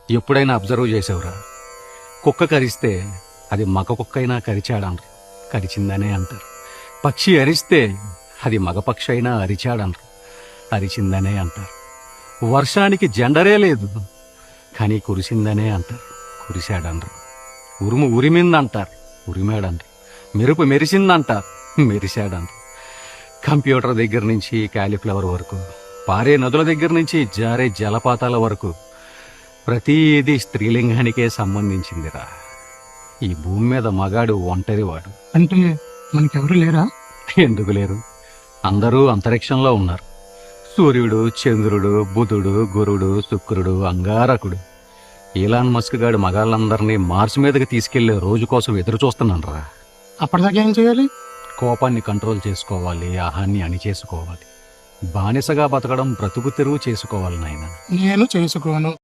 ఎప్పుడైనా అబ్జర్వ్ చేసావురా? కుక్క కరిస్తే అది మగ కుక్క అయినా కరిచాడనరు, కరిచిందనే అంటారు. పక్షి అరిస్తే అది మగ పక్షి అయినా అరిచాడనరు, అరిచిందనే అంటారు. వర్షానికి జెండరే లేదు కానీ కురిసిందనే అంటారు, కురిశాడనరు. ఉరుము ఉరిమిందంటారు, ఉరిమాడనరు. మెరుపు మెరిసిందంటారు, మెరిశాడనరు. కంప్యూటర్ దగ్గర నుంచి కాలీఫ్లవర్ వరకు, పారే నదుల దగ్గర నుంచి జారే జలపాతాల వరకు ప్రతిదీ స్త్రీలింగానికే సంబంధించిందిరా. ఈ భూమి మీద మగాడు ఒంటరివాడు. అంటే మనకెవరు లేరా? ఎందుకు లేరు? అందరూ అంతరిక్షంలో ఉన్నారు. సూర్యుడు, చంద్రుడు, బుధుడు, గురుడు, శుక్రుడు, అంగారకుడు. ఈలాన్ మస్క్ గాడు మగాళ్ళందరినీ మార్స్ మీదకి తీసుకెళ్లే రోజు కోసం ఎదురు చూస్తున్నానురా. అప్పటిదాకా ఏం చేయాలి? కోపాన్ని కంట్రోల్ చేసుకోవాలి, ఆహాన్ని అణిచేసుకోవాలి. బానిసగా బతకడం బ్రతుకు తెరువు చేసుకోవాలి నాయనా. నేను చేసుకోను.